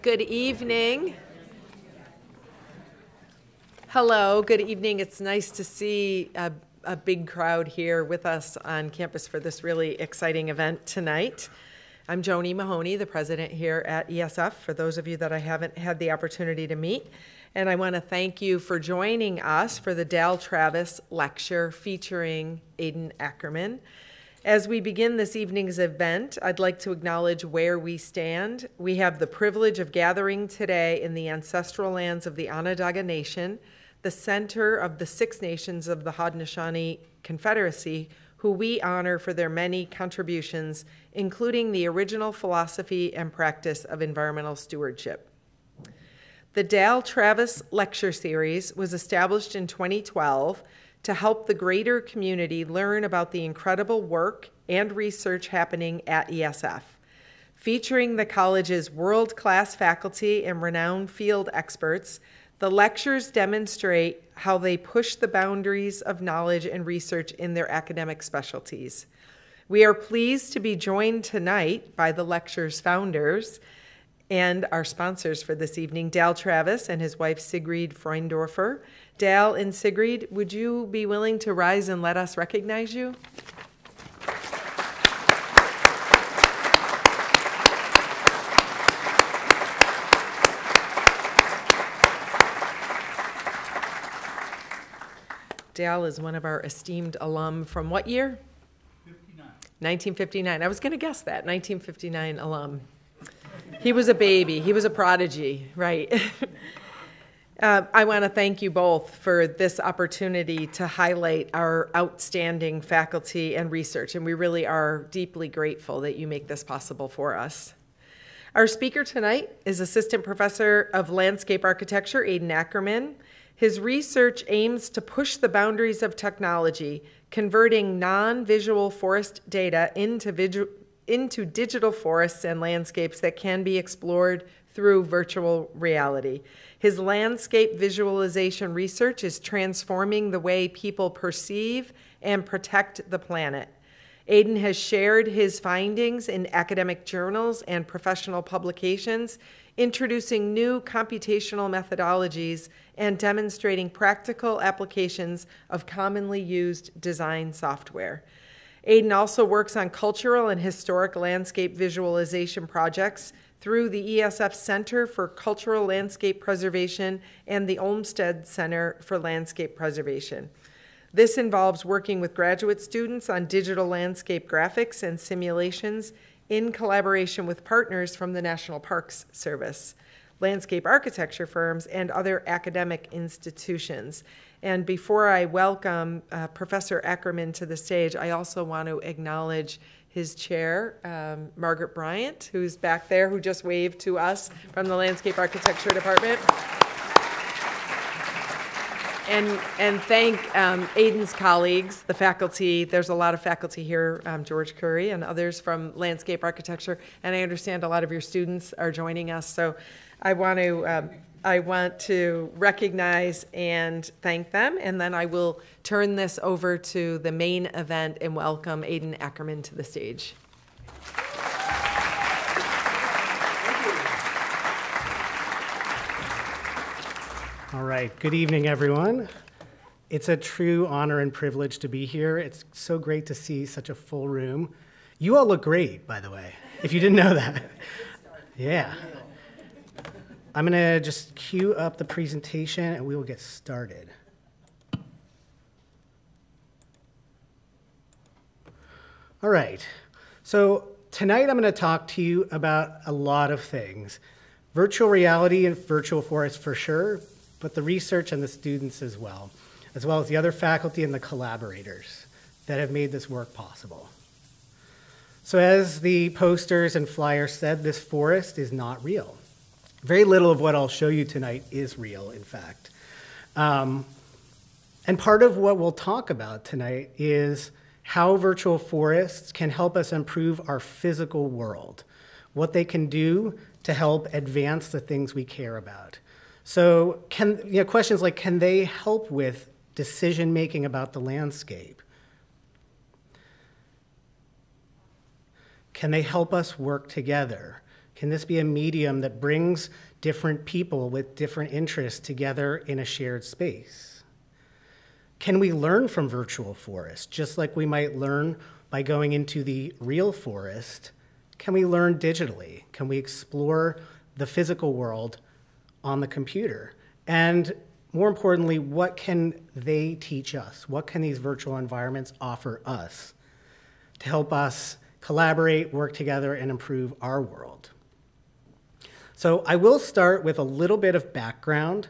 Good evening. Hello, good evening. It's nice to see a big crowd here with us on campus for this really exciting event tonight. I'm Joni Mahoney, the president here at ESF, for those of you that I haven't had the opportunity to meet. And I want to thank you for joining us for the Dal Travis lecture featuring Aidan Ackerman. As we begin this evening's event, I'd like to acknowledge where we stand. We have the privilege of gathering today in the ancestral lands of the Onondaga Nation, the center of the Six Nations of the Haudenosaunee Confederacy, who we honor for their many contributions, including the original philosophy and practice of environmental stewardship. The Dal Travis Lecture Series was established in 2012 to help the greater community learn about the incredible work and research happening at ESF. Featuring the college's world-class faculty and renowned field experts, the lectures demonstrate how they push the boundaries of knowledge and research in their academic specialties. We are pleased to be joined tonight by the lecture's founders and our sponsors for this evening, Dal Travis and his wife Sigrid Freundorfer. Dal and Sigrid, would you be willing to rise and let us recognize you? Dal is one of our esteemed alum from what year? 1959. I was going to guess that, 1959 alum. He was a baby. He was a prodigy, right? I want to thank you both for this opportunity to highlight our outstanding faculty and research, and we really are deeply grateful that you make this possible for us. Our speaker tonight is Assistant Professor of Landscape Architecture, Aidan Ackerman. His research aims to push the boundaries of technology, converting non-visual forest data into digital forests and landscapes that can be explored through virtual reality. His landscape visualization research is transforming the way people perceive and protect the planet. Aidan has shared his findings in academic journals and professional publications, introducing new computational methodologies and demonstrating practical applications of commonly used design software. Aidan also works on cultural and historic landscape visualization projects through the ESF Center for Cultural Landscape Preservation and the Olmsted Center for Landscape Preservation. This involves working with graduate students on digital landscape graphics and simulations in collaboration with partners from the National Parks Service, landscape architecture firms, and other academic institutions. And before I welcome Professor Ackerman to the stage, I also want to acknowledge his chair, Margaret Bryant, who's back there, who just waved to us from the Landscape Architecture Department. And thank Aidan's colleagues, the faculty. There's a lot of faculty here, George Curry and others from Landscape Architecture, and I understand a lot of your students are joining us. So I want to recognize and thank them, and then I will turn this over to the main event and welcome Aidan Ackerman to the stage. All right, good evening, everyone. It's a true honor and privilege to be here. It's so great to see such a full room. You all look great, by the way, if you didn't know that. Yeah. I'm gonna just cue up the presentation and we will get started. All right, so tonight I'm gonna talk to you about a lot of things. Virtual reality and virtual forests for sure, but the research and the students as well as the other faculty and the collaborators that have made this work possible. So as the posters and flyers said, this forest is not real. Very little of what I'll show you tonight is real, in fact. And part of what we'll talk about tonight is how virtual forests can help us improve our physical world, what they can do to help advance the things we care about. So questions like, can they help with decision-making about the landscape? Can they help us work together? Can this be a medium that brings different people with different interests together in a shared space? Can we learn from virtual forests, just like we might learn by going into the real forest? Can we learn digitally? Can we explore the physical world on the computer? And more importantly, what can they teach us? What can these virtual environments offer us to help us collaborate, work together, and improve our world? So I will start with a little bit of background.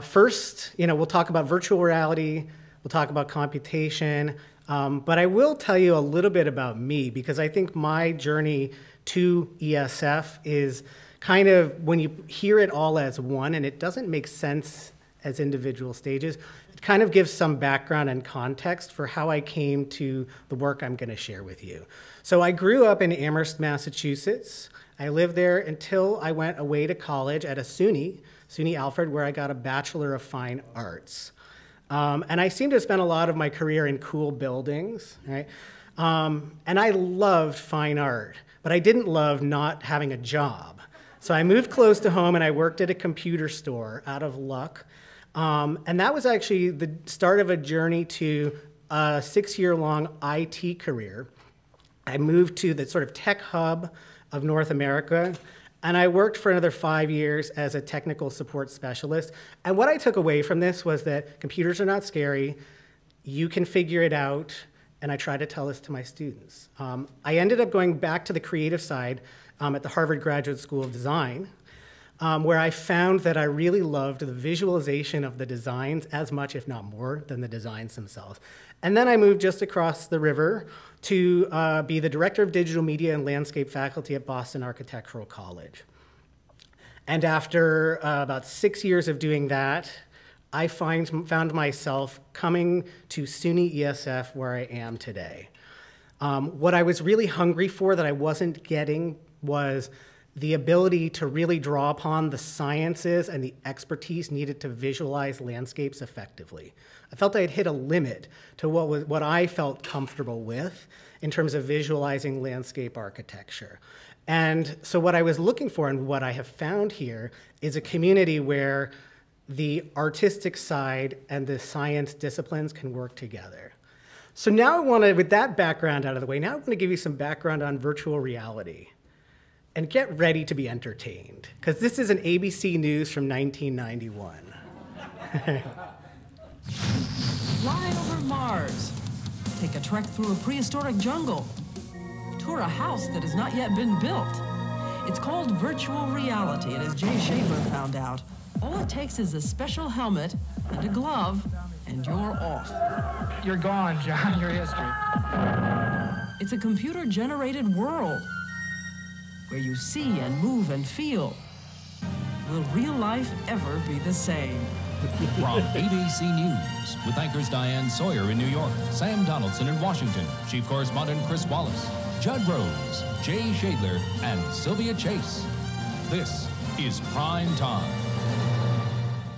First, we'll talk about virtual reality, we'll talk about computation, but I will tell you a little bit about me, because I think my journey to ESF is kind of, when you hear it all as one, and it doesn't make sense as individual stages, it kind of gives some background and context for how I came to the work I'm going to share with you. So I grew up in Amherst, Massachusetts. I lived there until I went away to college at a SUNY Alfred, where I got a Bachelor of Fine Arts. And I seem to have spent a lot of my career in cool buildings, right? And I loved fine art, but I didn't love not having a job. So I moved close to home and I worked at a computer store out of luck. And that was actually the start of a journey to a 6-year-long IT career. I moved to the sort of tech hub of North America, and I worked for another 5 years as a technical support specialist. And what I took away from this was that computers are not scary, you can figure it out, and I try to tell this to my students. I ended up going back to the creative side at the Harvard Graduate School of Design, where I found that I really loved the visualization of the designs as much, if not more, than the designs themselves. And then I moved just across the river to be the Director of Digital Media and Landscape Faculty at Boston Architectural College. And after about 6 years of doing that, I found myself coming to SUNY ESF, where I am today. What I was really hungry for that I wasn't getting was the ability to really draw upon the sciences and the expertise needed to visualize landscapes effectively. I felt I had hit a limit to what I felt comfortable with in terms of visualizing landscape architecture. And so what I was looking for, and what I have found here, is a community where the artistic side and the science disciplines can work together. So now I want to, with that background out of the way, now I want to give you some background on virtual reality. And get ready to be entertained, because this is an ABC News from 1991. Fly over Mars. Take a trek through a prehistoric jungle. Tour a house that has not yet been built. It's called virtual reality, and as Jay Schaedler found out, all it takes is a special helmet and a glove, and you're off. You're gone, John. You're history. It's a computer-generated world where you see and move and feel. Will real life ever be the same? From ABC News, with anchors Diane Sawyer in New York, Sam Donaldson in Washington, Chief Correspondent Chris Wallace, Judd Rose, Jay Schaedler, and Sylvia Chase. This is Prime Time.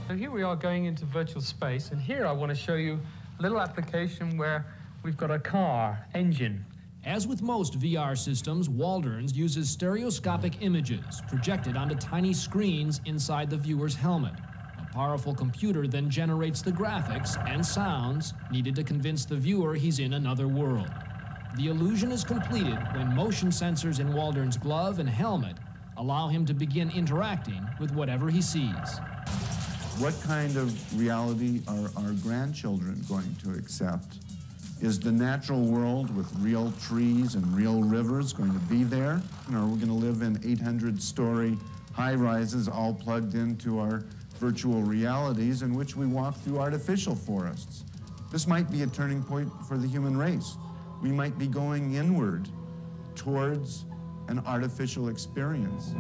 So here we are going into virtual space, and here I want to show you a little application where we've got a car engine. As with most VR systems, Waldron's uses stereoscopic images projected onto tiny screens inside the viewer's helmet. A powerful computer then generates the graphics and sounds needed to convince the viewer he's in another world. The illusion is completed when motion sensors in Waldron's glove and helmet allow him to begin interacting with whatever he sees. What kind of reality are our grandchildren going to accept? Is the natural world with real trees and real rivers going to be there? Or are we going to live in 800-story high-rises all plugged into our virtual realities in which we walk through artificial forests? This might be a turning point for the human race. We might be going inward towards an artificial experience.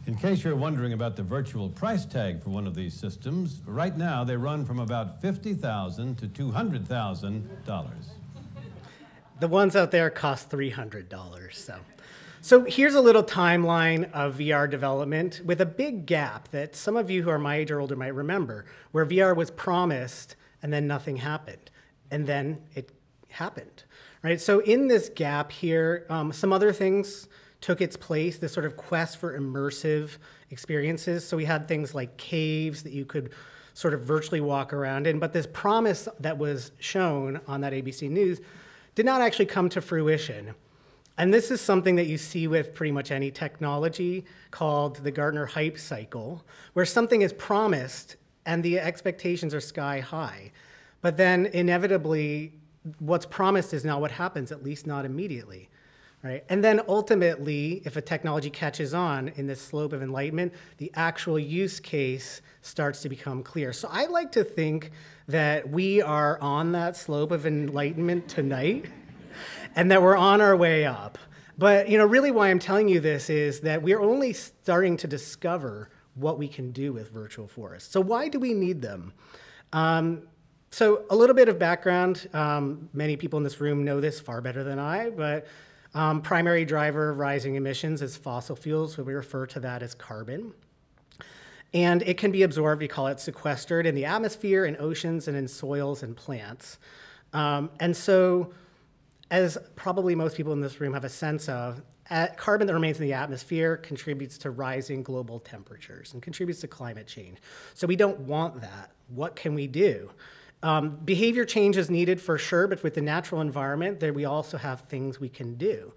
In case you're wondering about the virtual price tag for one of these systems, right now they run from about $50,000 to $200,000. The ones out there cost $300. So here's a little timeline of VR development with a big gap that some of you who are my age or older might remember, where VR was promised and then nothing happened. And then it happened. right? So in this gap here, some other things took its place, this sort of quest for immersive experiences. So we had things like caves that you could sort of virtually walk around in, but this promise that was shown on that ABC News did not actually come to fruition. And this is something that you see with pretty much any technology called the Gartner hype cycle, where something is promised and the expectations are sky high. But then inevitably, what's promised is not what happens, at least not immediately. Right? And then ultimately, if a technology catches on in this slope of enlightenment, the actual use case starts to become clear. So I like to think that we are on that slope of enlightenment tonight and that we're on our way up. But really why I'm telling you this is that we're only starting to discover what we can do with virtual forests. So why do we need them? So a little bit of background. Many people in this room know this far better than I, but primary driver of rising emissions is fossil fuels, so we refer to that as carbon. And it can be absorbed, we call it sequestered, in the atmosphere, in oceans, and in soils and plants. And so, as probably most people in this room have a sense of, carbon that remains in the atmosphere contributes to rising global temperatures and contributes to climate change. So we don't want that. What can we do? Behavior change is needed for sure, but with the natural environment, there we also have things we can do.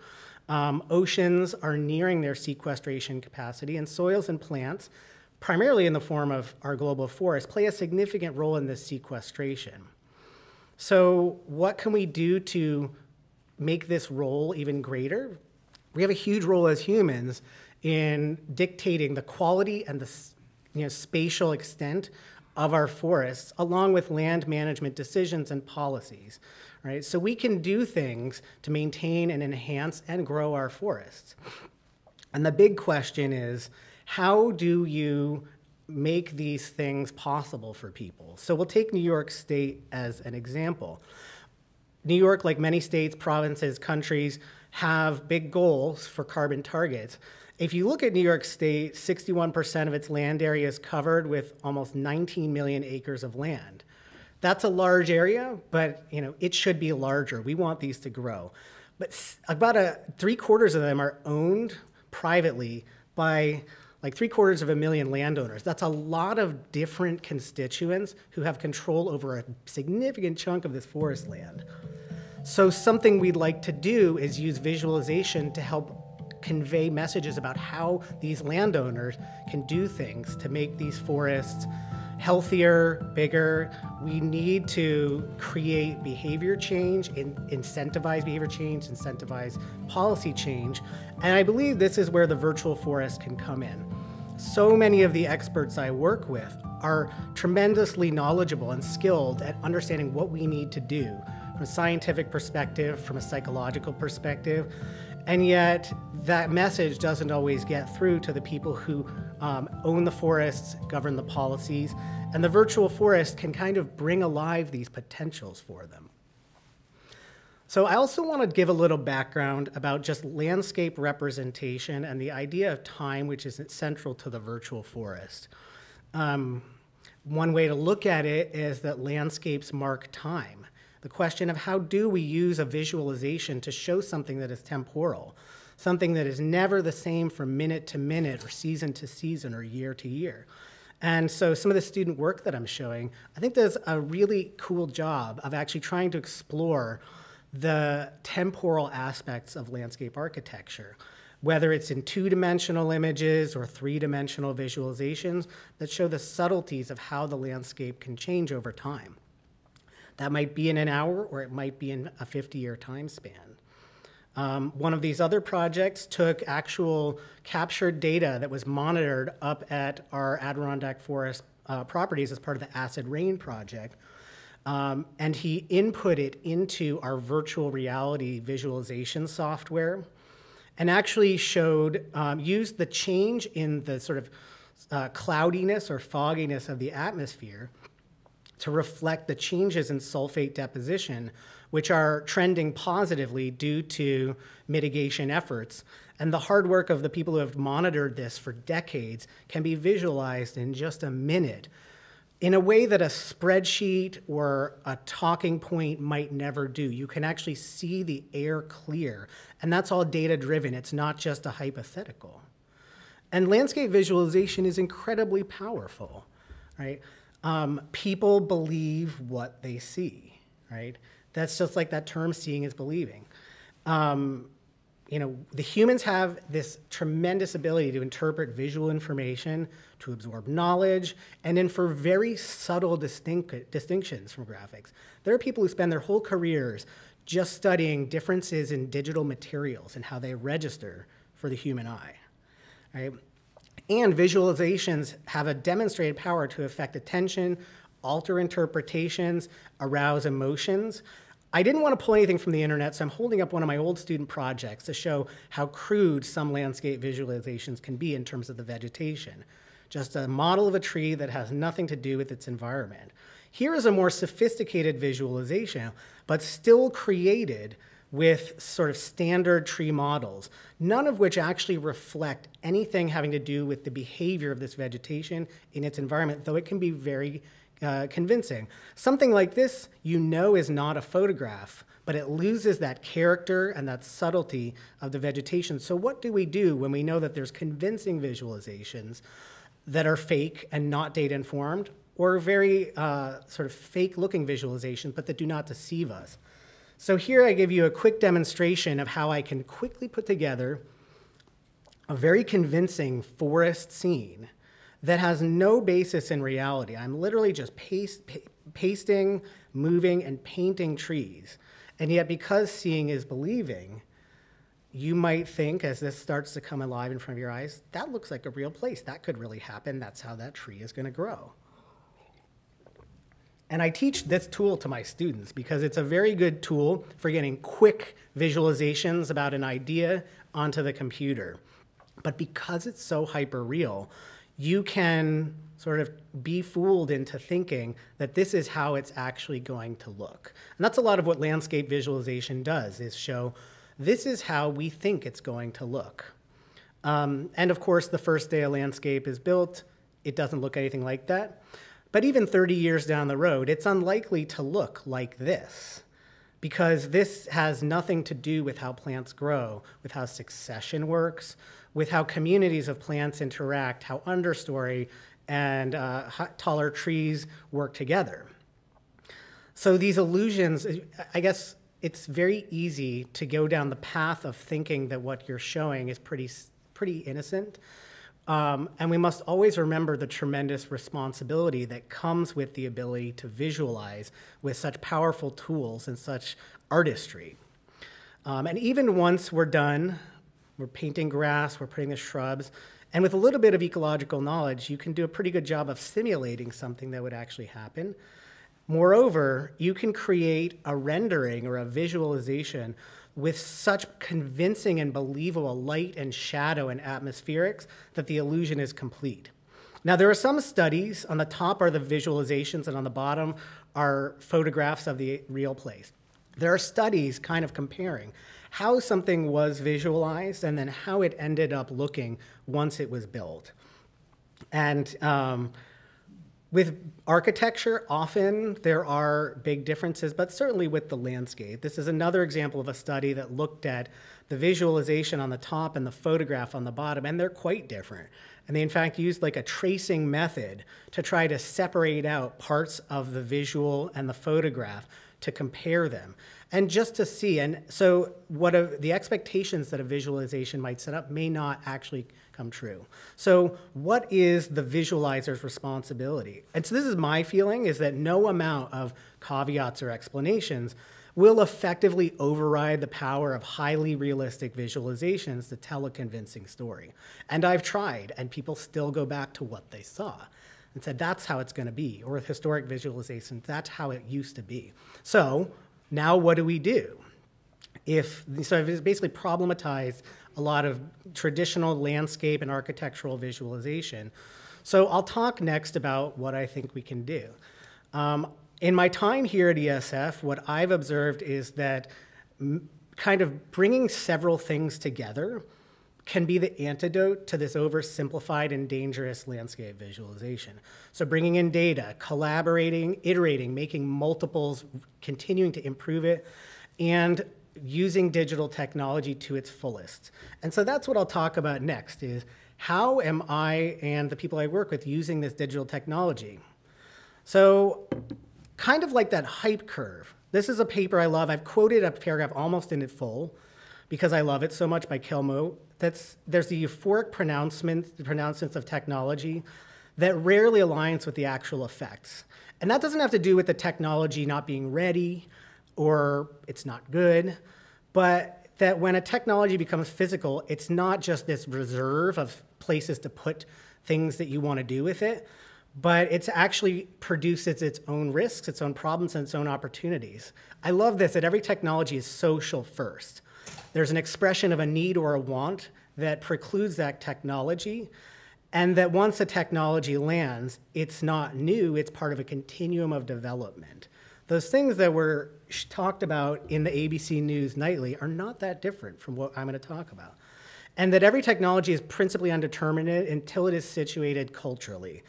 Oceans are nearing their sequestration capacity, and soils and plants, primarily in the form of our global forests, play a significant role in this sequestration. So what can we do to make this role even greater? We have a huge role as humans in dictating the quality and the spatial extent of our forests, along with land management decisions and policies, right? So we can do things to maintain and enhance and grow our forests. And the big question is, how do you make these things possible for people? So we'll take New York State as an example. New York, like many states, provinces, countries, have big goals for carbon targets. If you look at New York State, 61% of its land area is covered with almost 19 million acres of land. That's a large area, but it should be larger. We want these to grow. But about 3/4 of them are owned privately by like 750,000 landowners. That's a lot of different constituents who have control over a significant chunk of this forest land. So something we'd like to do is use visualization to help convey messages about how these landowners can do things to make these forests healthier, bigger. We need to create behavior change, incentivize behavior change, incentivize policy change. And I believe this is where the virtual forest can come in. So many of the experts I work with are tremendously knowledgeable and skilled at understanding what we need to do from a scientific perspective, from a psychological perspective. And yet, that message doesn't always get through to the people who own the forests, govern the policies, and the virtual forest can kind of bring alive these potentials for them. So I also want to give a little background about just landscape representation and the idea of time, which is central to the virtual forest. One way to look at it is that landscapes mark time. The question of how do we use a visualization to show something that is temporal, something that is never the same from minute to minute or season to season or year to year. And so some of the student work that I'm showing, I think does a really cool job of actually trying to explore the temporal aspects of landscape architecture, whether it's in two-dimensional images or three-dimensional visualizations that show the subtleties of how the landscape can change over time. That might be in an hour, or it might be in a 50-year time span. One of these other projects took actual captured data that was monitored up at our Adirondack Forest properties as part of the Acid Rain project, and he input it into our virtual reality visualization software, and actually showed, used the change in the sort of cloudiness or fogginess of the atmosphere to reflect the changes in sulfate deposition, which are trending positively due to mitigation efforts. And the hard work of the people who have monitored this for decades can be visualized in just a minute in a way that a spreadsheet or a talking point might never do. You can actually see the air clear, and that's all data-driven. It's not just a hypothetical. And landscape visualization is incredibly powerful, right? People believe what they see, right? That's just like that term, seeing is believing. You know, the humans have this tremendous ability to interpret visual information, to absorb knowledge, and infer very subtle distinctions from graphics. There are people who spend their whole careers just studying differences in digital materials and how they register for the human eye, right? And visualizations have a demonstrated power to affect attention, alter interpretations, arouse emotions. I didn't want to pull anything from the internet, so I'm holding up one of my old student projects to show how crude some landscape visualizations can be in terms of the vegetation. Just a model of a tree that has nothing to do with its environment. Here is a more sophisticated visualization, but still created with sort of standard tree models, none of which actually reflect anything having to do with the behavior of this vegetation in its environment, though it can be very convincing. Something like this, you know, is not a photograph, but it loses that character and that subtlety of the vegetation. So what do we do when we know that there's convincing visualizations that are fake and not data-informed, or very sort of fake-looking visualizations, but that do not deceive us? So here I give you a quick demonstration of how I can quickly put together a very convincing forest scene that has no basis in reality. I'm literally just pasting, moving, and painting trees. And yet, because seeing is believing, you might think, as this starts to come alive in front of your eyes, that looks like a real place. That could really happen. That's how that tree is going to grow. And I teach this tool to my students because it's a very good tool for getting quick visualizations about an idea onto the computer. But because it's so hyper-real, you can sort of be fooled into thinking that this is how it's actually going to look. And that's a lot of what landscape visualization does, is show this is how we think it's going to look. And of course, the first day a landscape is built, it doesn't look anything like that. But even 30 years down the road, it's unlikely to look like this, because this has nothing to do with how plants grow, with how succession works, with how communities of plants interact, how understory and taller trees work together. So these illusions, I guess it's very easy to go down the path of thinking that what you're showing is pretty innocent. And we must always remember the tremendous responsibility that comes with the ability to visualize with such powerful tools and such artistry. And even once we're done, we're painting grass, we're putting the shrubs, and with a little bit of ecological knowledge, you can do a pretty good job of simulating something that would actually happen. Moreover, you can create a rendering or a visualization with such convincing and believable light and shadow and atmospherics that the illusion is complete. Now, there are some studies. On the top are the visualizations, and on the bottom are photographs of the real place. There are studies kind of comparing how something was visualized and then how it ended up looking once it was built. And with architecture, often there are big differences, but certainly with the landscape. This is another example of a study that looked at the visualization on the top and the photograph on the bottom, and they're quite different. And they, in fact, used like a tracing method to try to separate out parts of the visual and the photograph to compare them. And just to see, and so the expectations that a visualization might set up may not actually come true. So what is the visualizer's responsibility? And so this is my feeling, is that no amount of caveats or explanations will effectively override the power of highly realistic visualizations to tell a convincing story. And I've tried, and people still go back to what they saw and said, that's how it's going to be. Or with historic visualizations, that's how it used to be. So now what do we do? So I've basically problematized a lot of traditional landscape and architectural visualization. So I'll talk next about what I think we can do. In my time here at ESF, what I've observed is that kind of bringing several things together can be the antidote to this oversimplified and dangerous landscape visualization. So bringing in data, collaborating, iterating, making multiples, continuing to improve it, and using digital technology to its fullest. And so that's what I'll talk about next, is how am I and the people I work with using this digital technology? So kind of like that hype curve. This is a paper I love. I've quoted a paragraph almost in full because I love it so much by Kelmo. There's the euphoric pronouncements of technology that rarely aligns with the actual effects. And that doesn't have to do with the technology not being ready or it's not good, but that when a technology becomes physical, it's not just this reserve of places to put things that you want to do with it, but it's actually produces its own risks, its own problems, and its own opportunities. I love this, that every technology is social first. There's an expression of a need or a want that precludes that technology, and that once a technology lands, it's not new, it's part of a continuum of development. Those things that were talked about in the ABC News Nightly are not that different from what I'm going to talk about. And that every technology is principally undeterminate until it is situated culturally.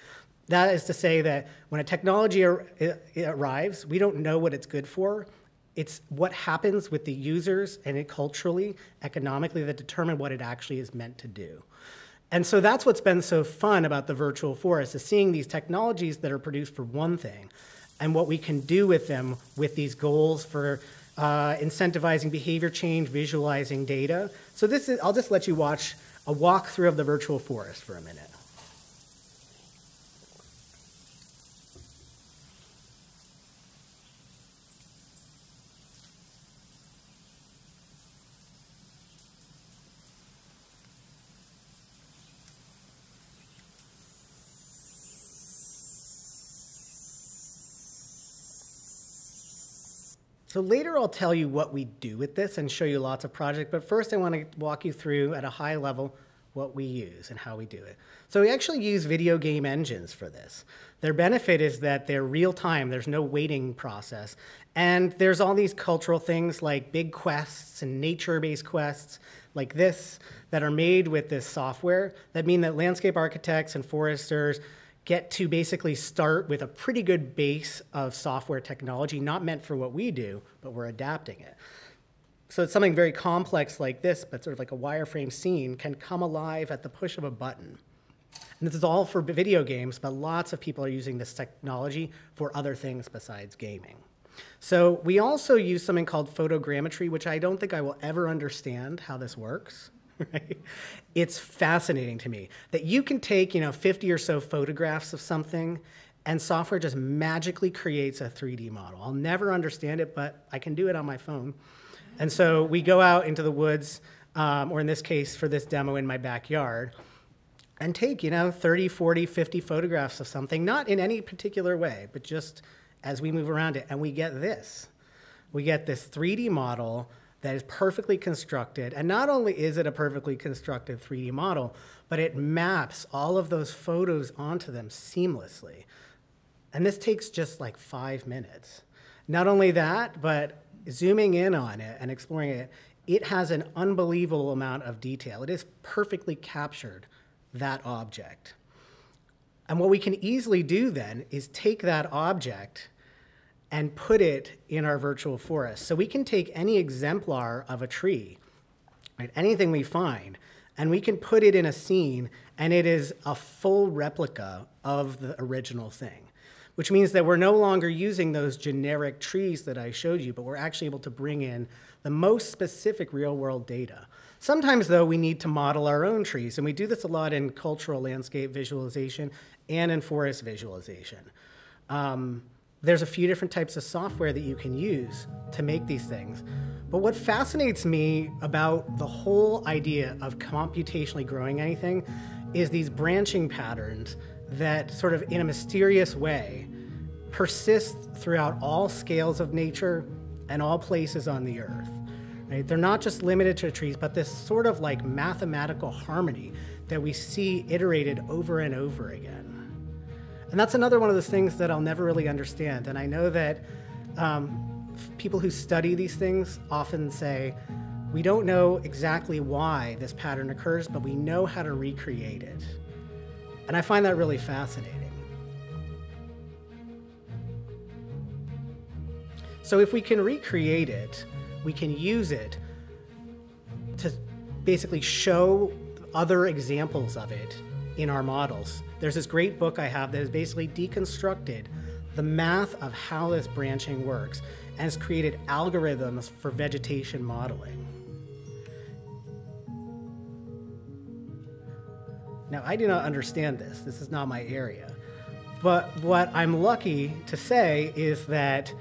That is to say that when a technology arrives, we don't know what it's good for. It's what happens with the users and it culturally, economically, that determine what it actually is meant to do. And so that's what's been so fun about the virtual forest, is seeing these technologies that are produced for one thing and what we can do with them with these goals for incentivizing behavior change, visualizing data. So I'll just let you watch a walkthrough of the virtual forest for a minute. So later I'll tell you what we do with this and show you lots of projects, but first I want to walk you through at a high level what we use and how we do it. So we actually use video game engines for this. Their benefit is that they're real time, there's no waiting process, and there's all these cultural things like big quests and nature-based quests like this that are made with this software that mean that landscape architects and foresters get to basically start with a pretty good base of software technology, not meant for what we do, but we're adapting it. So it's something very complex like this, but sort of like a wireframe scene, can come alive at the push of a button. And this is all for video games, but lots of people are using this technology for other things besides gaming. So we also use something called photogrammetry, which I don't think I will ever understand how this works. Right? It's fascinating to me that you can take 50 or so photographs of something and software just magically creates a 3D model. I'll never understand it, but I can do it on my phone. And so we go out into the woods, or in this case for this demo in my backyard, and take 30, 40, 50 photographs of something, not in any particular way, but just as we move around it, and we get this. We get this 3D model that is perfectly constructed. And not only is it a perfectly constructed 3D model, but it maps all of those photos onto them seamlessly. And this takes just like 5 minutes. Not only that, but zooming in on it and exploring it, it has an unbelievable amount of detail. It has perfectly captured that object. And what we can easily do then is take that object and put it in our virtual forest. So we can take any exemplar of a tree, right, anything we find, and we can put it in a scene, and it is a full replica of the original thing, which means that we're no longer using those generic trees that I showed you, but we're actually able to bring in the most specific real-world data. Sometimes, though, we need to model our own trees, and we do this a lot in cultural landscape visualization and in forest visualization. There's a few different types of software that you can use to make these things. But what fascinates me about the whole idea of computationally growing anything is these branching patterns that sort of in a mysterious way persist throughout all scales of nature and all places on the earth. Right? They're not just limited to trees, but this sort of like mathematical harmony that we see iterated over and over again. And that's another one of those things that I'll never really understand. And I know that people who study these things often say, We don't know exactly why this pattern occurs, but we know how to recreate it. And I find that really fascinating. So if we can recreate it, we can use it to basically show other examples of it in our models. There's this great book I have that has basically deconstructed the math of how this branching works and has created algorithms for vegetation modeling. Now, I do not understand this. This is not my area. But what I'm lucky to say is that,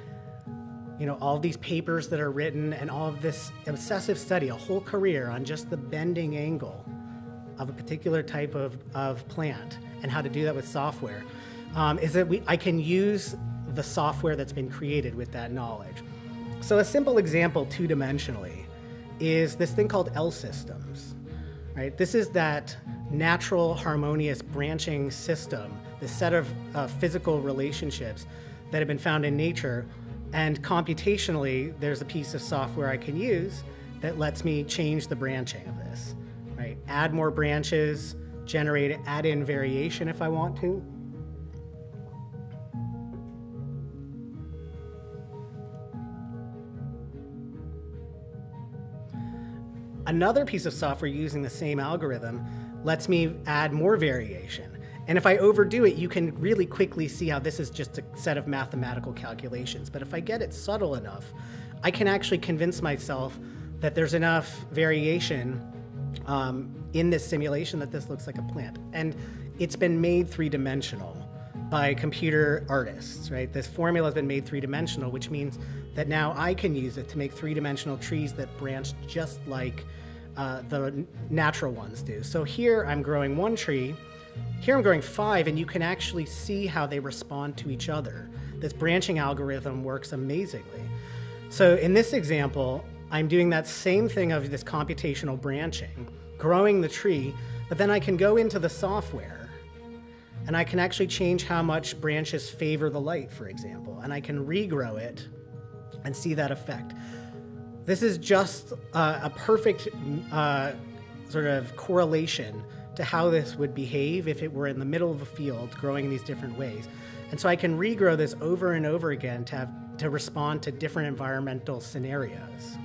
you know, all of these papers that are written and all of this obsessive study, a whole career on just the bending angle of a particular type of plant and how to do that with software, is that I can use the software that's been created with that knowledge. So a simple example, two-dimensionally, is this thing called L-systems, right? This is that natural, harmonious branching system, the set of physical relationships that have been found in nature. And computationally, there's a piece of software I can use that lets me change the branching of this, right? Add more branches, add in variation if I want to. Another piece of software using the same algorithm lets me add more variation. And if I overdo it, you can really quickly see how this is just a set of mathematical calculations. But if I get it subtle enough, I can actually convince myself that there's enough variation in this simulation that this looks like a plant. And it's been made three-dimensional by computer artists, right? This formula has been made three-dimensional, which means that now I can use it to make three-dimensional trees that branch just like the natural ones do. So here I'm growing one tree, here I'm growing 5, and you can actually see how they respond to each other. This branching algorithm works amazingly. So in this example, I'm doing that same thing of this computational branching, growing the tree, but then I can go into the software and I can actually change how much branches favor the light, for example, and I can regrow it and see that effect. This is just a perfect sort of correlation to how this would behave if it were in the middle of a field growing in these different ways. And so I can regrow this over and over again to respond to different environmental scenarios.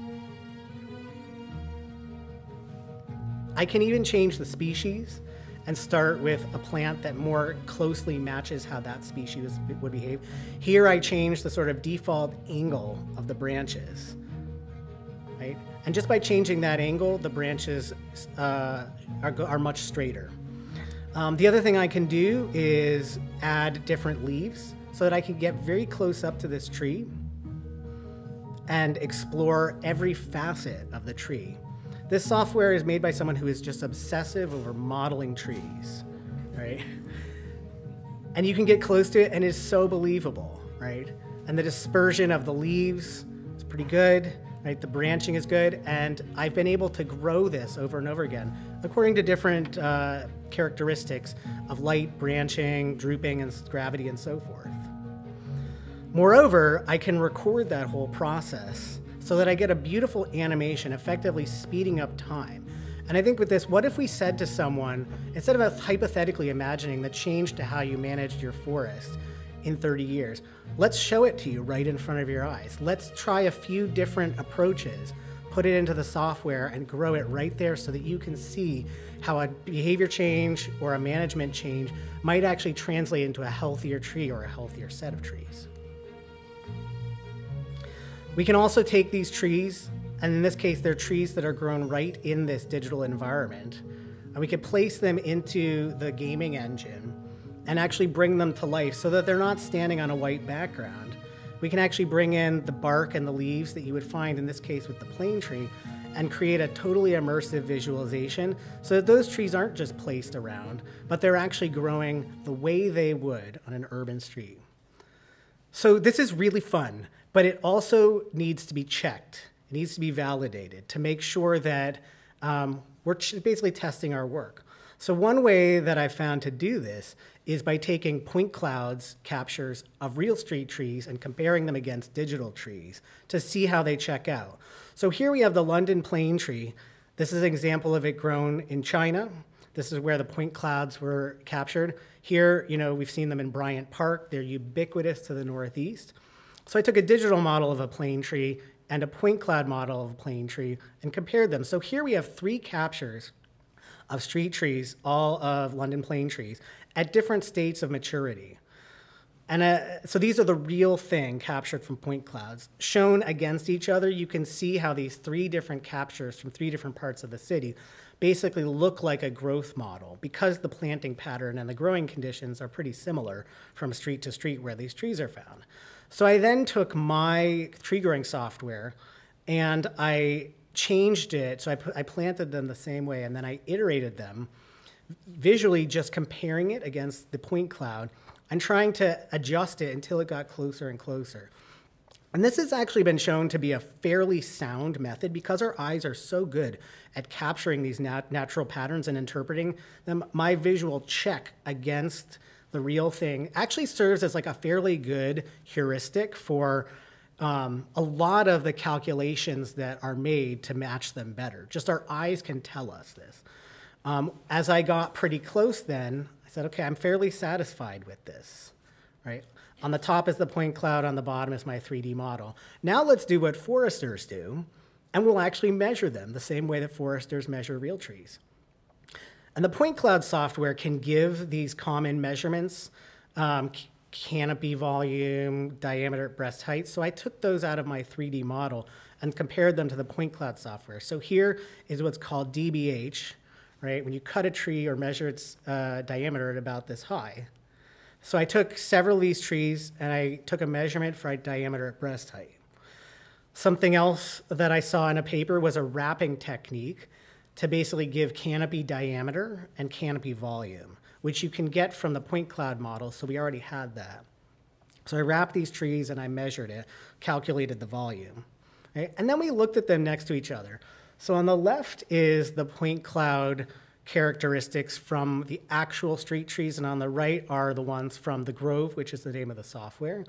I can even change the species and start with a plant that more closely matches how that species would behave. Here I change the sort of default angle of the branches, right? And just by changing that angle, the branches are much straighter. The other thing I can do is add different leaves so that I can get very close up to this tree and explore every facet of the tree. This software is made by someone who is just obsessive over modeling trees, right? And you can get close to it and it's so believable, right? And the dispersion of the leaves is pretty good, right? The branching is good, and I've been able to grow this over and over again according to different characteristics of light, branching, drooping, and gravity, and so forth. Moreover, I can record that whole process so that I get a beautiful animation, effectively speeding up time. And I think with this, what if we said to someone, instead of hypothetically imagining the change to how you managed your forest in 30 years, let's show it to you right in front of your eyes. Let's try a few different approaches, put it into the software and grow it right there so that you can see how a behavior change or a management change might actually translate into a healthier tree or a healthier set of trees. We can also take these trees, and in this case, they're trees that are grown right in this digital environment, and we can place them into the gaming engine and actually bring them to life so that they're not standing on a white background. We can actually bring in the bark and the leaves that you would find in this case with the plane tree and create a totally immersive visualization so that those trees aren't just placed around, but they're actually growing the way they would on an urban street. So this is really fun, but it also needs to be checked. It needs to be validated to make sure that we're basically testing our work. So one way that I've found to do this is by taking point clouds captures of real street trees and comparing them against digital trees to see how they check out. So here we have the London plane tree. This is an example of it grown in China. This is where the point clouds were captured. Here, we've seen them in Bryant Park. They're ubiquitous to the northeast. So I took a digital model of a plane tree and a point cloud model of a plane tree and compared them. So here we have 3 captures of street trees, all of London plane trees, at different states of maturity. And so these are the real thing captured from point clouds. Shown against each other, you can see how these 3 different captures from 3 different parts of the city basically look like a growth model because the planting pattern and the growing conditions are pretty similar from street to street where these trees are found. So I then took my tree growing software and I changed it. So I planted them the same way and then I iterated them, visually just comparing it against the point cloud and trying to adjust it until it got closer and closer. And this has actually been shown to be a fairly sound method because our eyes are so good at capturing these natural patterns and interpreting them. My visual check against the real thing actually serves as like a fairly good heuristic for a lot of the calculations that are made to match them better. Just our eyes can tell us this. As I got pretty close then, I said, okay, I'm fairly satisfied with this, right? On the top is the point cloud, on the bottom is my 3D model. Now let's do what foresters do, and we'll actually measure them the same way that foresters measure real trees. And the point cloud software can give these common measurements, canopy volume, diameter at breast height. So I took those out of my 3D model and compared them to the point cloud software. So here is what's called DBH, right? When you cut a tree or measure its diameter at about this high. So I took several of these trees and I took a measurement for diameter at breast height. Something else that I saw in a paper was a wrapping technique to basically give canopy diameter and canopy volume, which you can get from the point cloud model, so we already had that. So I wrapped these trees and I measured it, calculated the volume. Right? And then we looked at them next to each other. So on the left is the point cloud characteristics from the actual street trees, and on the right are the ones from the Grove, which is the name of the software,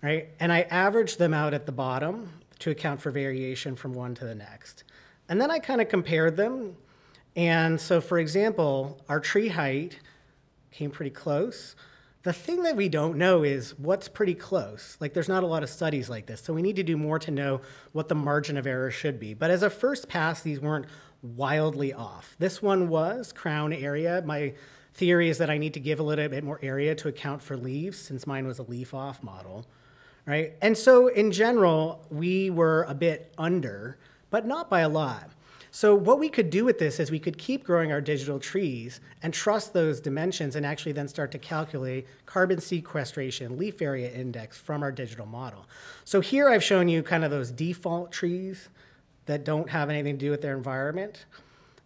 right? And I averaged them out at the bottom to account for variation from one to the next. And then I kind of compared them. And so, for example, our tree height came pretty close. The thing that we don't know is what's pretty close. Like, there's not a lot of studies like this, so we need to do more to know what the margin of error should be. But as a first pass, these weren't wildly off. This one was crown area. My theory is that I need to give a little bit more area to account for leaves, since mine was a leaf-off model, right? And so in general, we were a bit under, but not by a lot. So what we could do with this is we could keep growing our digital trees and trust those dimensions and actually then start to calculate carbon sequestration, leaf area index from our digital model. So here I've shown you kind of those default trees that don't have anything to do with their environment.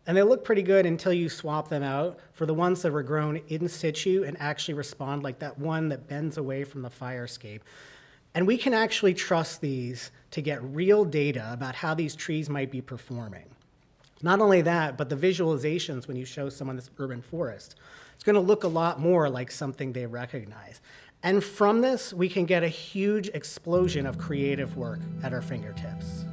And they look pretty good until you swap them out for the ones that were grown in situ and actually respond, like that one that bends away from the fire escape. And we can actually trust these to get real data about how these trees might be performing. Not only that, but the visualizations when you show someone this urban forest, it's going to look a lot more like something they recognize. And from this, we can get a huge explosion of creative work at our fingertips.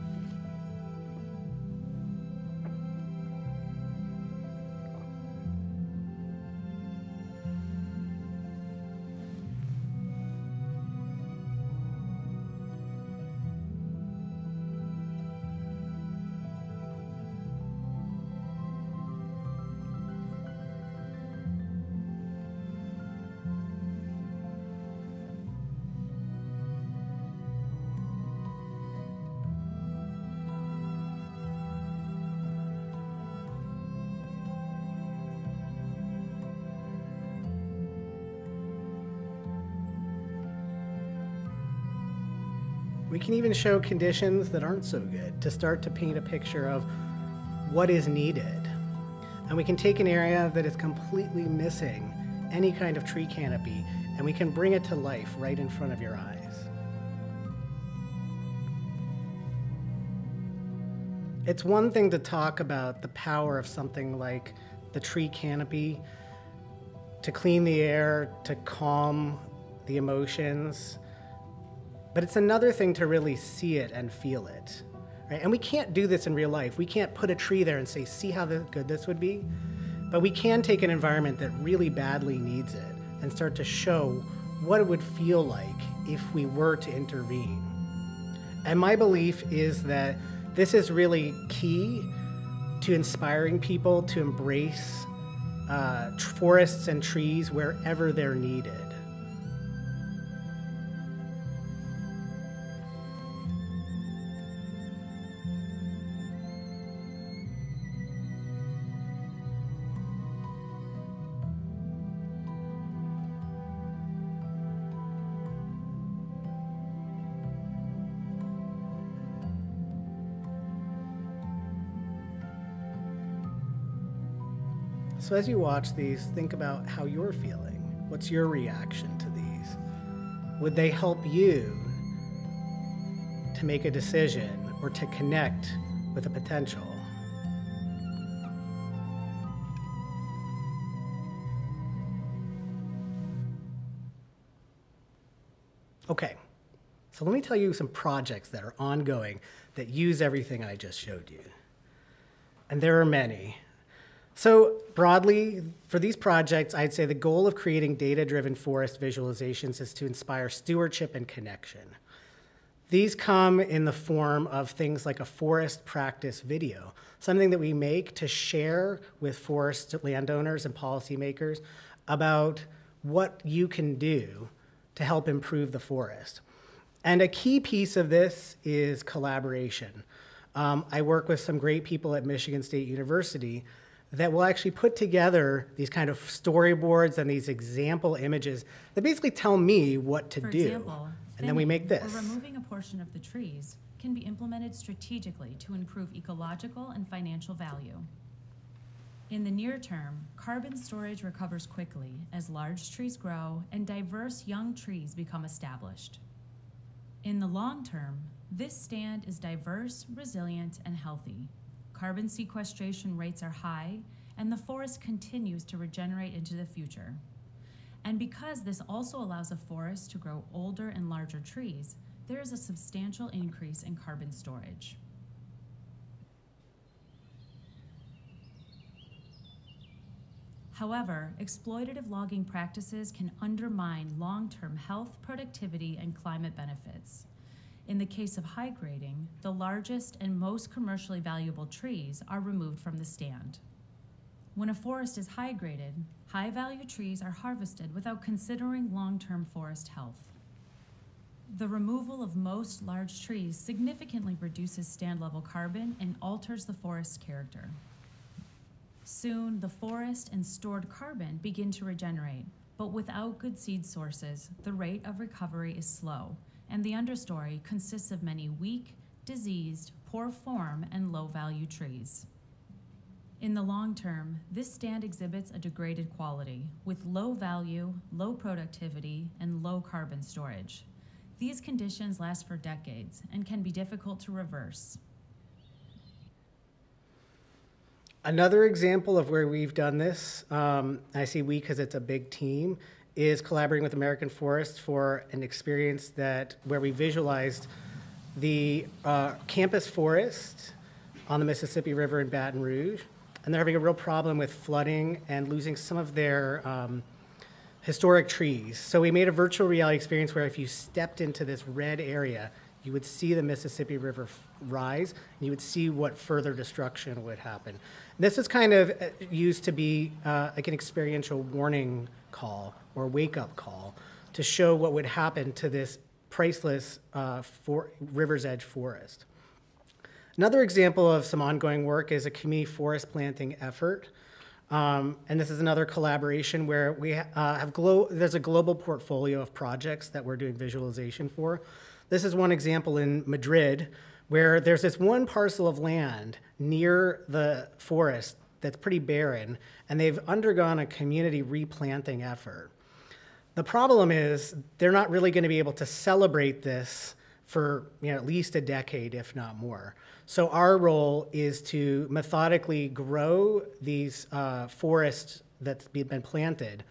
We can even show conditions that aren't so good to start to paint a picture of what is needed. And we can take an area that is completely missing any kind of tree canopy, and we can bring it to life right in front of your eyes. It's one thing to talk about the power of something like the tree canopy to clean the air, to calm the emotions. But it's another thing to really see it and feel it. Right? And we can't do this in real life. We can't put a tree there and say, see how good this would be? But we can take an environment that really badly needs it and start to show what it would feel like if we were to intervene. And my belief is that this is really key to inspiring people to embrace forests and trees wherever they're needed. So as you watch these, think about how you're feeling. What's your reaction to these? Would they help you to make a decision or to connect with a potential? Okay, so let me tell you some projects that are ongoing that use everything I just showed you. And there are many. So broadly, for these projects, I'd say the goal of creating data-driven forest visualizations is to inspire stewardship and connection. These come in the form of things like a forest practice video, something that we make to share with forest landowners and policymakers about what you can do to help improve the forest. And a key piece of this is collaboration. I work with some great people at Michigan State University that will actually put together these kind of storyboards and these example images that basically tell me what to do. Example, and then we make this. Or removing a portion of the trees can be implemented strategically to improve ecological and financial value. In the near term, carbon storage recovers quickly as large trees grow and diverse young trees become established. In the long term, this stand is diverse, resilient, and healthy. Carbon sequestration rates are high, and the forest continues to regenerate into the future. And because this also allows a forest to grow older and larger trees, there is a substantial increase in carbon storage. However, exploitative logging practices can undermine long-term health, productivity, and climate benefits. In the case of high grading, the largest and most commercially valuable trees are removed from the stand. When a forest is high graded, high-value trees are harvested without considering long-term forest health. The removal of most large trees significantly reduces stand-level carbon and alters the forest's character. Soon, the forest and stored carbon begin to regenerate, but without good seed sources, the rate of recovery is slow, and the understory consists of many weak, diseased, poor form, and low-value trees. In the long term, this stand exhibits a degraded quality with low value, low productivity, and low carbon storage. These conditions last for decades and can be difficult to reverse. Another example of where we've done this, I say we because it's a big team, is collaborating with American Forest for an experience where we visualized the campus forest on the Mississippi River in Baton Rouge. And they're having a real problem with flooding and losing some of their historic trees. So we made a virtual reality experience where if you stepped into this red area, you would see the Mississippi River rise, and you would see what further destruction would happen. And this is kind of used to be like an experiential warning call or wake-up call to show what would happen to this priceless river's edge forest. Another example of some ongoing work is a community forest planting effort. And this is another collaboration where we there's a global portfolio of projects that we're doing visualization for. This is one example in Madrid where there's this one parcel of land near the forest that's pretty barren, and they've undergone a community replanting effort. The problem is they're not really going to be able to celebrate this for at least a decade, if not more. So our role is to methodically grow these forests that's been planted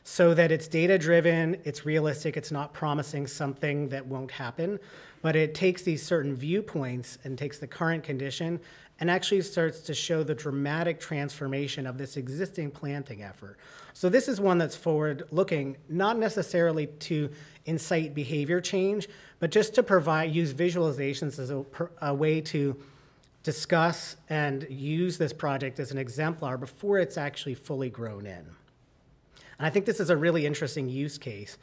so that it's data-driven, it's realistic, it's not promising something that won't happen, but it takes these certain viewpoints and takes the current condition and actually starts to show the dramatic transformation of this existing planting effort. So this is one that's forward-looking, not necessarily to incite behavior change, but just to use visualizations as a way to discuss and use this project as an exemplar before it's actually fully grown in. And I think this is a really interesting use case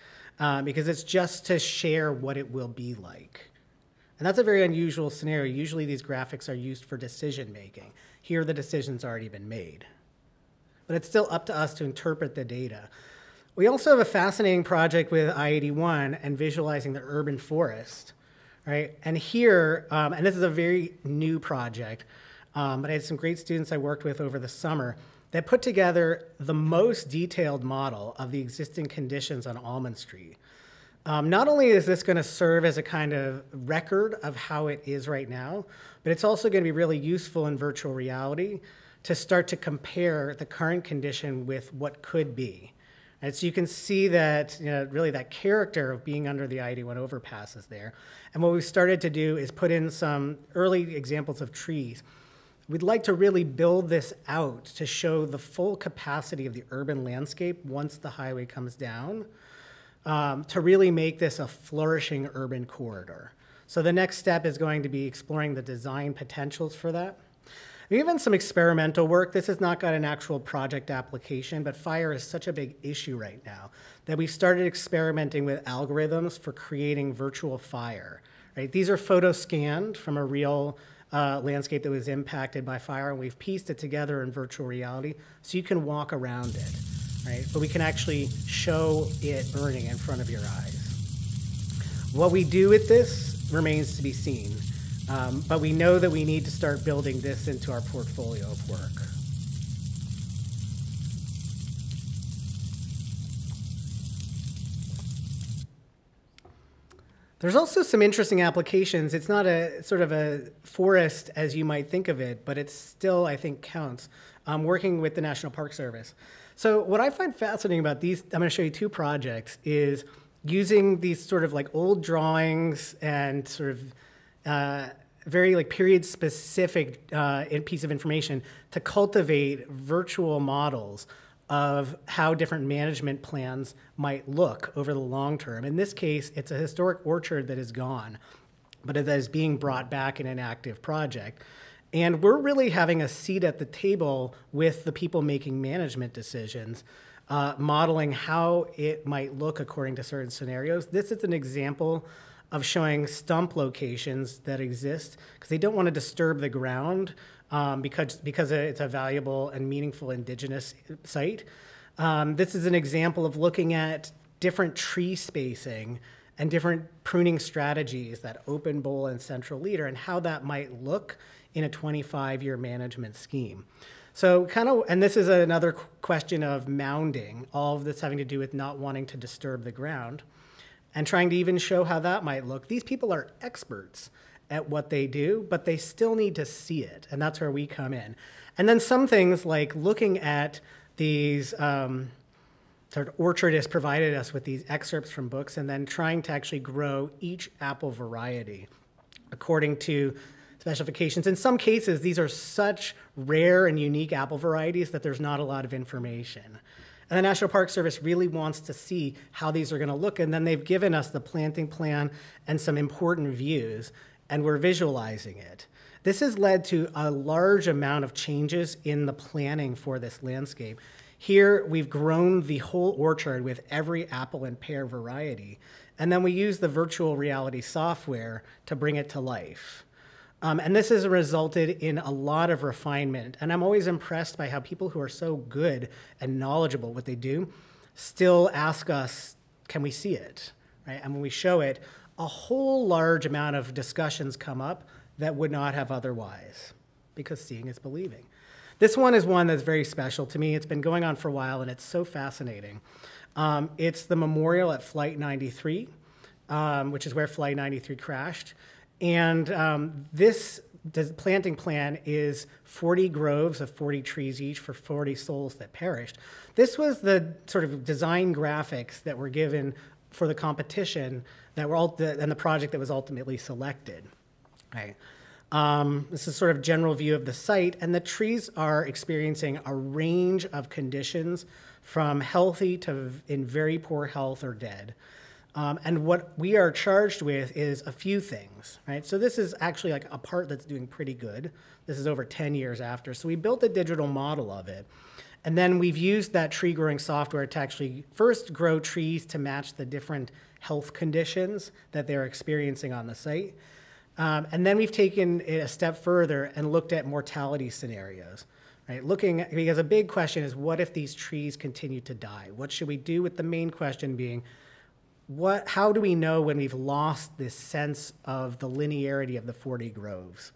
because it's just to share what it will be like. And that's a very unusual scenario. Usually these graphics are used for decision making. Here the decision's already been made. But it's still up to us to interpret the data. We also have a fascinating project with I-81 and visualizing the urban forest, right? And here, and this is a very new project, but I had some great students I worked with over the summer that put together the most detailed model of the existing conditions on Almond Street. Not only is this going to serve as a kind of record of how it is right now, but it's also going to be really useful in virtual reality to start to compare the current condition with what could be. And so you can see that, really that character of being under the I-81 overpass is there. And what we've started to do is put in some early examples of trees. We'd like to really build this out to show the full capacity of the urban landscape once the highway comes down, to really make this a flourishing urban corridor. So the next step is going to be exploring the design potentials for that. Even some experimental work. This has not got an actual project application, but fire is such a big issue right now that we started experimenting with algorithms for creating virtual fire. Right? These are photo scanned from a real landscape that was impacted by fire, and we've pieced it together in virtual reality so you can walk around it. Right? But we can actually show it burning in front of your eyes. What we do with this remains to be seen, but we know that we need to start building this into our portfolio of work. There's also some interesting applications. It's not a sort of a forest as you might think of it, but it still, I think, counts. Working with the National Park Service. So what I find fascinating about these, I'm going to show you two projects, is using these sort of like old drawings and sort of very like period specific piece of information to cultivate virtual models of how different management plans might look over the long term. In this case, it's a historic orchard that is gone, but that is being brought back in an active project. And we're really having a seat at the table with the people making management decisions, modeling how it might look according to certain scenarios. This is an example of showing stump locations that exist because they don't want to disturb the ground because it's a valuable and meaningful indigenous site. This is an example of looking at different tree spacing and different pruning strategies, that open bowl and central leader, and how that might look in a 25-year management scheme. So and this is another question of mounding, all of this having to do with not wanting to disturb the ground, and trying to even show how that might look. These people are experts at what they do, but they still need to see it, and that's where we come in. And then some things like looking at these, sort of Orchard has provided us with these excerpts from books, and then trying to actually grow each apple variety according to specifications. In some cases, these are such rare and unique apple varieties that there's not a lot of information. And the National Park Service really wants to see how these are going to look, and then they've given us the planting plan and some important views, and we're visualizing it. This has led to a large amount of changes in the planning for this landscape. Here, we've grown the whole orchard with every apple and pear variety, and then we use the virtual reality software to bring it to life. And this has resulted in a lot of refinement. And I'm always impressed by how people who are so good and knowledgeable what they do still ask us, can we see it? Right? And when we show it, a whole large amount of discussions come up that would not have otherwise, because seeing is believing. This one is one that's very special to me. It's been going on for a while, and it's so fascinating. It's the memorial at Flight 93, which is where Flight 93 crashed. And this planting plan is 40 groves of 40 trees each for 40 souls that perished. This was the sort of design graphics that were given for the competition that were and the project that was ultimately selected. Right. This is sort of general view of the site, and the trees are experiencing a range of conditions from healthy to in very poor health or dead. And what we are charged with is a few things, right? So this is actually like a part that's doing pretty good. This is over 10 years after. So we built a digital model of it. And then we've used that tree growing software to actually first grow trees to match the different health conditions that they're experiencing on the site. And then we've taken it a step further and looked at mortality scenarios, right? Because a big question is, what if these trees continue to die? What should we do, with the main question being, how do we know when we've lost this sense of the linearity of the 40 groves?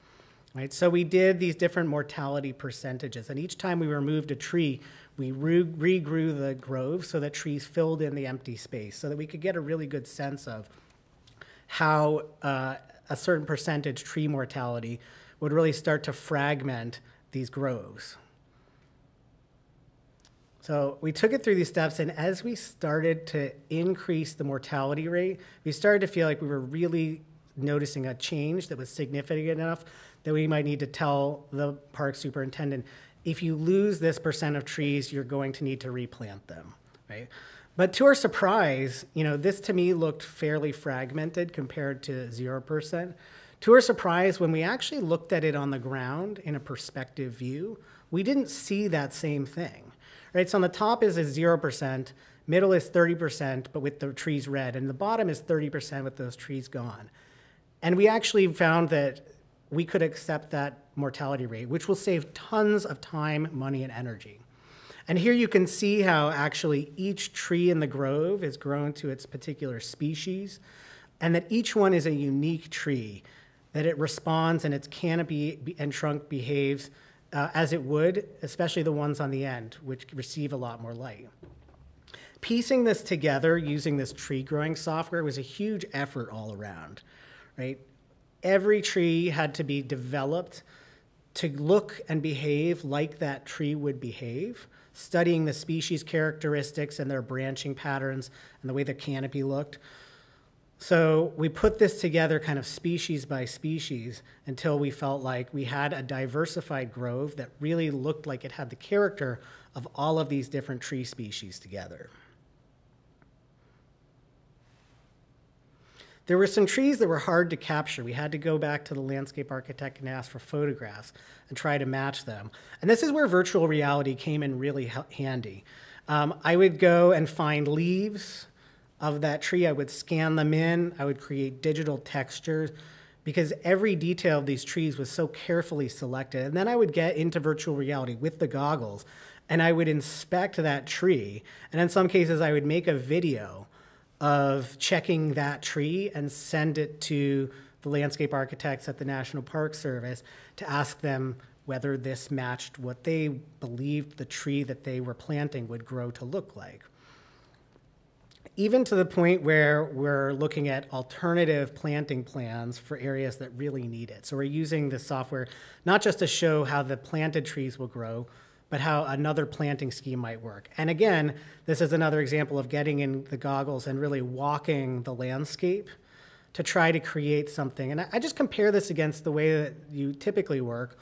Right? So we did these different mortality percentages, and each time we removed a tree, we regrew the grove so that trees filled in the empty space, so that we could get a really good sense of how a certain percentage tree mortality would really start to fragment these groves. So we took it through these steps, and as we started to increase the mortality rate, we started to feel like we were really noticing a change that was significant enough that we might need to tell the park superintendent, if you lose this percent of trees, you're going to need to replant them, right? But to our surprise, this to me looked fairly fragmented compared to 0%. To our surprise, when we actually looked at it on the ground in a perspective view, we didn't see that same thing. Right, so on the top is 0%, middle is 30%, but with the trees red, and the bottom is 30% with those trees gone. And we actually found that we could accept that mortality rate, which will save tons of time, money, and energy. And here you can see how actually each tree in the grove is grown to its particular species, and that each one is a unique tree, that it responds and its canopy and trunk behaves as it would, especially the ones on the end, which receive a lot more light. Piecing this together using this tree growing software was a huge effort all around, right? Every tree had to be developed to look and behave like that tree would behave, studying the species characteristics and their branching patterns and the way the canopy looked. So we put this together kind of species by species until we felt like we had a diversified grove that really looked like it had the character of all of these different tree species together. There were some trees that were hard to capture. We had to go back to the landscape architect and ask for photographs and try to match them. And this is where virtual reality came in really handy. I would go and find leaves of that tree. I would scan them in. I would create digital textures because every detail of these trees was so carefully selected. And then I would get into virtual reality with the goggles and I would inspect that tree. And in some cases, I would make a video of checking that tree and send it to the landscape architects at the National Park Service to ask them whether this matched what they believed the tree that they were planting would grow to look like. Even to the point where we're looking at alternative planting plans for areas that really need it. So we're using this software not just to show how the planted trees will grow, but how another planting scheme might work. And again, this is another example of getting in the goggles and really walking the landscape to try to create something. And I just compare this against the way that you typically work,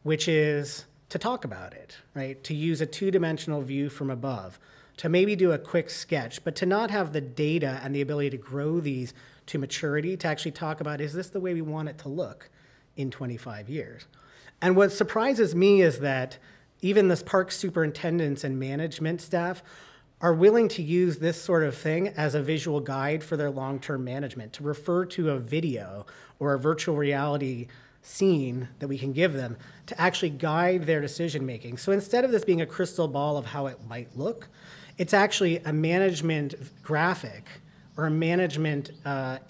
which is to talk about it, right? To use a two-dimensional view from above, to maybe do a quick sketch, but to not have the data and the ability to grow these to maturity, to actually talk about, is this the way we want it to look in 25 years? And what surprises me is that even this park superintendents and management staff are willing to use this sort of thing as a visual guide for their long-term management, to refer to a video or a virtual reality scene that we can give them to actually guide their decision-making. So instead of this being a crystal ball of how it might look, it's actually a management graphic or a management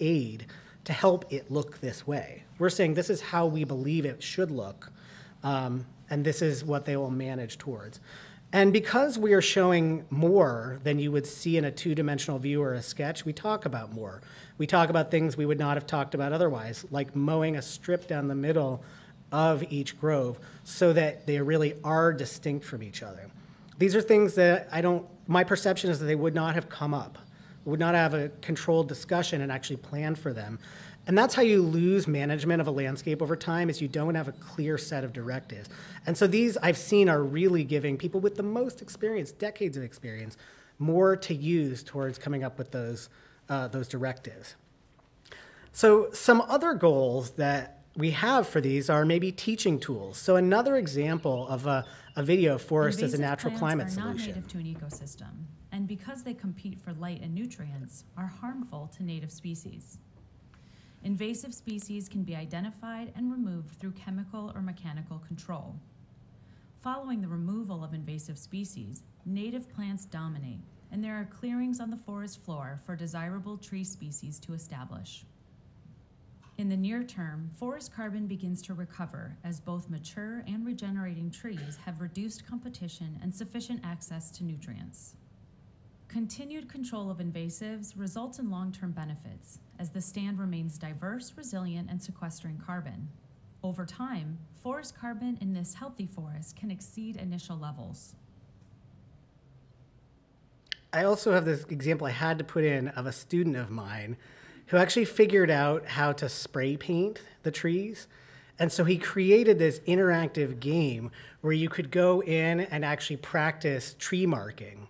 aid to help it look this way. We're saying this is how we believe it should look, and this is what they will manage towards. And because we are showing more than you would see in a two-dimensional view or a sketch, we talk about more. We talk about things we would not have talked about otherwise, like mowing a strip down the middle of each grove so that they really are distinct from each other. These are things that my perception is that they would not have come up, would not have a controlled discussion and actually planned for them. And that's how you lose management of a landscape over time, is you don't have a clear set of directives. And so these I've seen are really giving people with the most experience, decades of experience, more to use towards coming up with those directives. So some other goals that we have for these are maybe teaching tools. So another example of a video of forest as a natural climate solution. Invasive plants are not native to an ecosystem, and because they compete for light and nutrients, are harmful to native species. Invasive species can be identified and removed through chemical or mechanical control. Following the removal of invasive species, native plants dominate, and there are clearings on the forest floor for desirable tree species to establish. In the near term, forest carbon begins to recover as both mature and regenerating trees have reduced competition and sufficient access to nutrients. Continued control of invasives results in long-term benefits, as the stand remains diverse, resilient, and sequestering carbon. Over time, forest carbon in this healthy forest can exceed initial levels. I also have this example I had to put in of a student of mine who actually figured out how to spray paint the trees. And so he created this interactive game where you could go in and actually practice tree marking.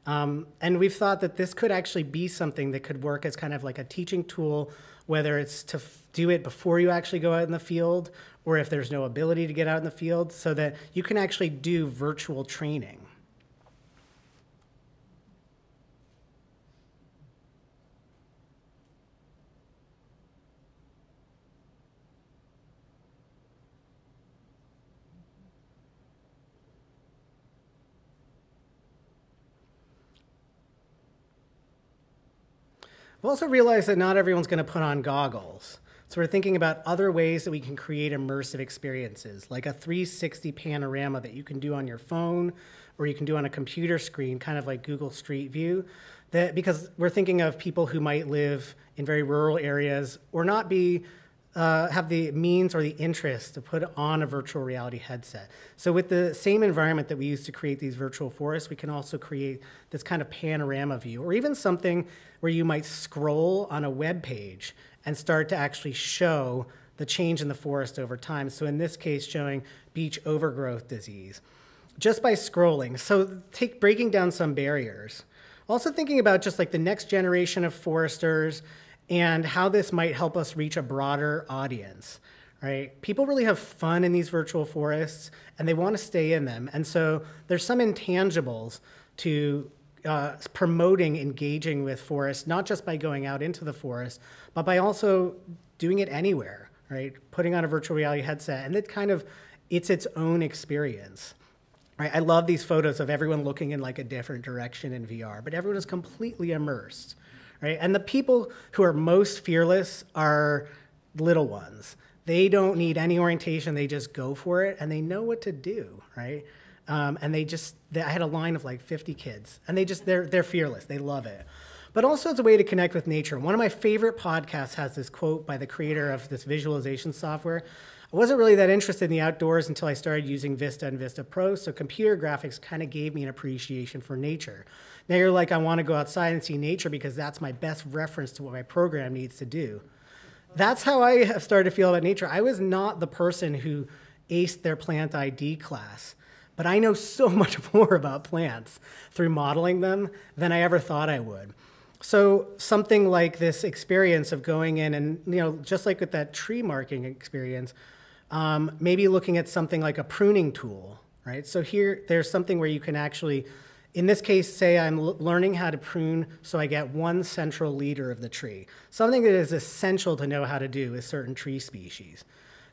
And we've thought that this could actually be something that could work as kind of like a teaching tool, whether it's to do it before you actually go out in the field, or if there's no ability to get out in the field, so that you can actually do virtual training. I've also realized that not everyone's going to put on goggles. So we're thinking about other ways that we can create immersive experiences, like a 360 panorama that you can do on your phone or you can do on a computer screen, kind of like Google Street View, because we're thinking of people who might live in very rural areas or not have the means or the interest to put on a virtual reality headset. So with the same environment that we use to create these virtual forests, we can also create this kind of panorama view, or even something where you might scroll on a web page and start to actually show the change in the forest over time. So in this case, showing beech overgrowth disease, just by scrolling. So breaking down some barriers. Also thinking about just like the next generation of foresters and how this might help us reach a broader audience, right? People really have fun in these virtual forests and they want to stay in them. And so there's some intangibles to promoting engaging with forests, not just by going out into the forest, but by also doing it anywhere, right? Putting on a virtual reality headset, and it's its own experience, right? I love these photos of everyone looking in like a different direction in VR, but everyone is completely immersed, right? And the people who are most fearless are little ones. They don't need any orientation, they just go for it, and they know what to do, right? And I had a line of like 50 kids, and they're fearless. They love it. But also it's a way to connect with nature. One of my favorite podcasts has this quote by the creator of this visualization software. I wasn't really that interested in the outdoors until I started using Vista and Vista Pro, so computer graphics kind of gave me an appreciation for nature. Now you're like, I want to go outside and see nature because that's my best reference to what my program needs to do. That's how I have started to feel about nature. I was not the person who aced their plant ID class. But I know so much more about plants through modeling them than I ever thought I would. So something like this experience of going in and, just like with that tree marking experience, maybe looking at something like a pruning tool, right? So here, there's something where you can actually, in this case, say I'm learning how to prune so I get one central leader of the tree. Something that is essential to know how to do with certain tree species.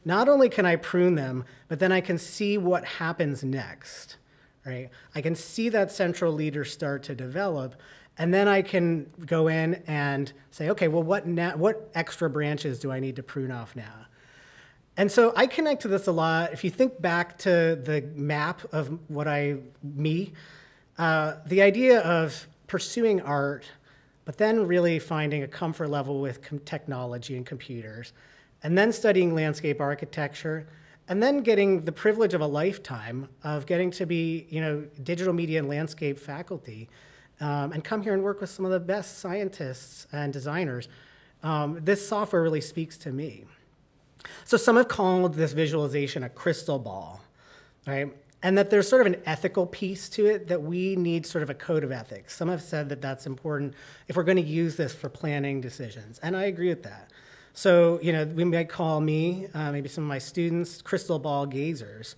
Not only can I prune them, but then I can see what happens next, right? I can see that central leader start to develop, and then I can go in and say, okay, well, what extra branches do I need to prune off now? And so I connect to this a lot. If you think back to the map of the idea of pursuing art, but then really finding a comfort level with technology and computers, and then studying landscape architecture, and then getting the privilege of a lifetime of getting to be, digital media and landscape faculty, and come here and work with some of the best scientists and designers. This software really speaks to me. So some have called this visualization a crystal ball, right? And that there's sort of an ethical piece to it, that we need sort of a code of ethics. Some have said that that's important if we're going to use this for planning decisions, and I agree with that. So, we might call me, maybe some of my students, crystal ball gazers,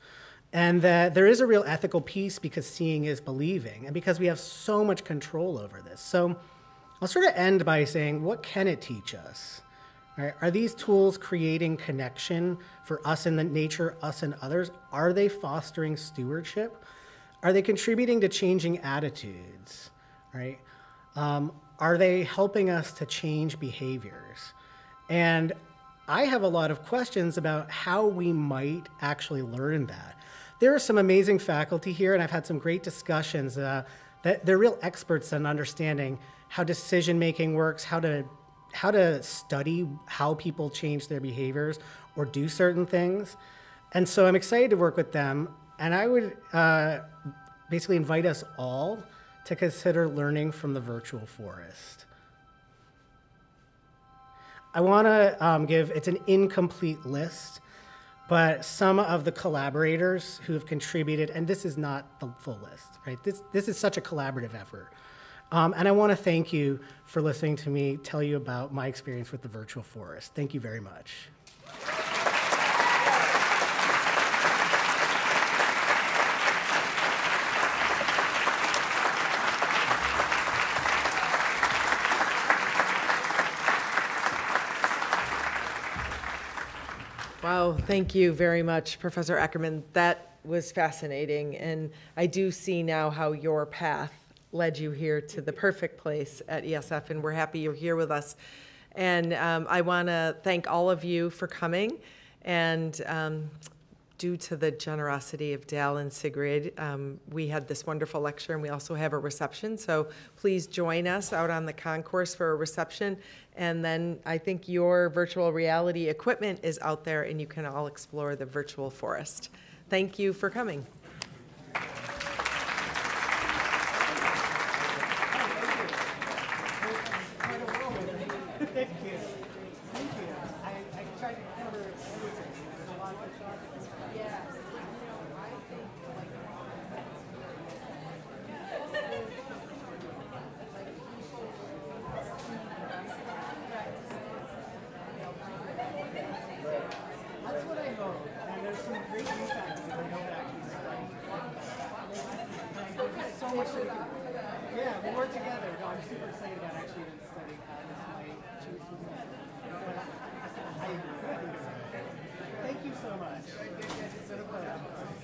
and that there is a real ethical piece because seeing is believing, and because we have so much control over this. So I'll sort of end by saying, what can it teach us? Right? Are these tools creating connection for us in the nature, us and others? Are they fostering stewardship? Are they contributing to changing attitudes? Right? Are they helping us to change behaviors? And I have a lot of questions about how we might actually learn that. There are some amazing faculty here, and I've had some great discussions that they're real experts in understanding how decision-making works, how to study how people change their behaviors or do certain things. And so I'm excited to work with them, and I would basically invite us all to consider learning from the virtual forest. I want to give, it's an incomplete list, but some of the collaborators who have contributed, and this is not the full list, right? This is such a collaborative effort. And I want to thank you for listening to me tell you about my experience with the virtual forest. Thank you very much. Wow, thank you very much, Professor Ackerman. That was fascinating, and I do see now how your path led you here to the perfect place at ESF, and we're happy you're here with us. And I want to thank all of you for coming, and due to the generosity of Dal and Sigrid, we had this wonderful lecture, and we also have a reception, so please join us out on the concourse for a reception. And then I think your virtual reality equipment is out there, and you can all explore the virtual forest. Thank you for coming. Yeah, we'll work together. No, I'm super excited about actually even studying how this might choose. I agree. Thank you so much. It's been a pleasure.